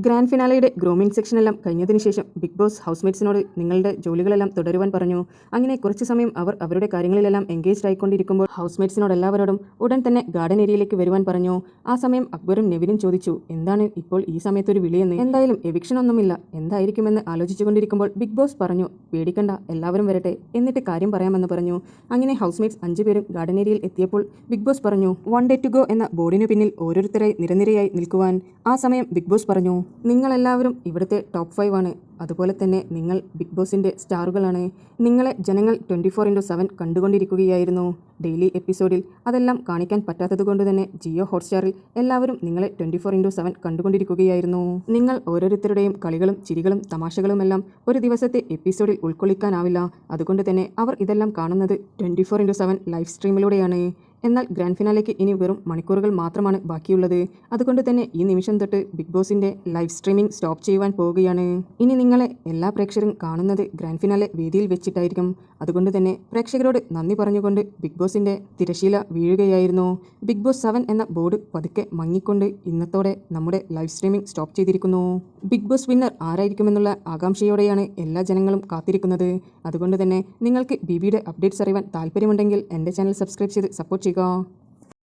Grand ഫിനാലയുടെ grooming സെക്ഷനെല്ലാം കഴിഞ്ഞതിന് ശേഷം big boss ഹൗസ്മേറ്റ്സിനോട് നിങ്ങളുടെ ജോലികളെല്ലാം തുടരുവാൻ പറഞ്ഞു. അങ്ങനെ കുറച്ചു സമയം അവർ അവരുടെ കാര്യങ്ങളിലെല്ലാം എൻഗേജ്ഡ് ആയിക്കൊണ്ടിരിക്കുമ്പോൾ ഹൗസ്മേറ്റ്സിനോട് എല്ലാവരോടും ഉടൻ തന്നെ ഗാർഡൻ ഏരിയയിലേക്ക് വരുവാൻ പറഞ്ഞു. ആ സമയം അക്ബറും നെവിനും ചോദിച്ചു, എന്താണ് ഇപ്പോൾ ഈ സമയത്തൊരു വിളിയെന്ന്. എന്തായാലും എവിക്ഷൻ ഒന്നുമില്ല, എന്തായിരിക്കുമെന്ന് ആലോചിച്ചുകൊണ്ടിരിക്കുമ്പോൾ ബിഗ് ബോസ് പറഞ്ഞു, പേടിക്കണ്ട, എല്ലാവരും വരട്ടെ, എന്നിട്ട് കാര്യം പറയാമെന്ന് പറഞ്ഞു. അങ്ങനെ ഹൗസ്മേറ്റ്സ് 5 പേരും ഗാർഡൻ ഏരിയയിൽ എത്തിയപ്പോൾ ബിഗ് ബോസ് പറഞ്ഞു, 1 day to go എന്ന ബോർഡിനു പിന്നിൽ ഓരോരുത്തരായി നിരനിരയായി നിൽക്കുവാൻ. ആ സമയം ബിഗ് ബോസ് പറഞ്ഞു, നിങ്ങളെല്ലാവരും ഇവിടുത്തെ ടോപ്പ് 5 ആണ്. അതുപോലെ തന്നെ നിങ്ങൾ ബിഗ് ബോസിൻ്റെ സ്റ്റാറുകളാണ്. നിങ്ങളെ ജനങ്ങൾ 24/7 കണ്ടുകൊണ്ടിരിക്കുകയായിരുന്നു. ഡെയിലി എപ്പിസോഡിൽ അതെല്ലാം കാണിക്കാൻ പറ്റാത്തതുകൊണ്ട് തന്നെ ജിയോ ഹോട്ട്സ്റ്റാറിൽ എല്ലാവരും നിങ്ങളെ 24/7 കണ്ടുകൊണ്ടിരിക്കുകയായിരുന്നു. നിങ്ങൾ ഓരോരുത്തരുടെയും കളികളും ചിരികളും തമാശകളുമെല്ലാം ഒരു ദിവസത്തെ എപ്പിസോഡിൽ ഉൾക്കൊള്ളിക്കാനാവില്ല. അതുകൊണ്ട് തന്നെ അവർ ഇതെല്ലാം കാണുന്നത് 24/7 ലൈവ് സ്ട്രീമിലൂടെയാണ്. എന്നാൽ ഗ്രാൻഡ് ഫിനാലേക്ക് ഇനി വെറും മണിക്കൂറുകൾ മാത്രമാണ് ബാക്കിയുള്ളത്. അതുകൊണ്ട് തന്നെ ഈ നിമിഷം തൊട്ട് ബിഗ് ബോസിൻ്റെ ലൈവ് സ്ട്രീമിംഗ് സ്റ്റോപ്പ് ചെയ്യുവാൻ പോവുകയാണ്. ഇനി നിങ്ങളെ എല്ലാ പ്രേക്ഷകരും കാണുന്നത് ഗ്രാൻഡ് ഫിനാലെ വേദിയിൽ വെച്ചിട്ടായിരിക്കും. അതുകൊണ്ട് തന്നെ പ്രേക്ഷകരോട് നന്ദി പറഞ്ഞുകൊണ്ട് ബിഗ് ബോസിൻ്റെ തിരശീല വീഴുകയായിരുന്നു. ബിഗ് ബോസ് 7 എന്ന ബോർഡ് പതുക്കെ മങ്ങിക്കൊണ്ട് ഇന്നത്തോടെ നമ്മുടെ ലൈവ് സ്ട്രീമിംഗ് സ്റ്റോപ്പ് ചെയ്തിരിക്കുന്നു. ബിഗ് ബോസ് വിന്നർ ആരായിരിക്കുമെന്നുള്ള ആകാംക്ഷയോടെയാണ് എല്ലാ ജനങ്ങളും കാത്തിരിക്കുന്നത്. അതുകൊണ്ട് തന്നെ നിങ്ങൾക്ക് ബിബിയുടെ അപ്ഡേറ്റ്സ് അറിയാൻ താല്പര്യമുണ്ടെങ്കിൽ എൻ്റെ ചാനൽ സബ്സ്ക്രൈബ് ചെയ്ത് സപ്പോർട്ട് ചെയ്യുക.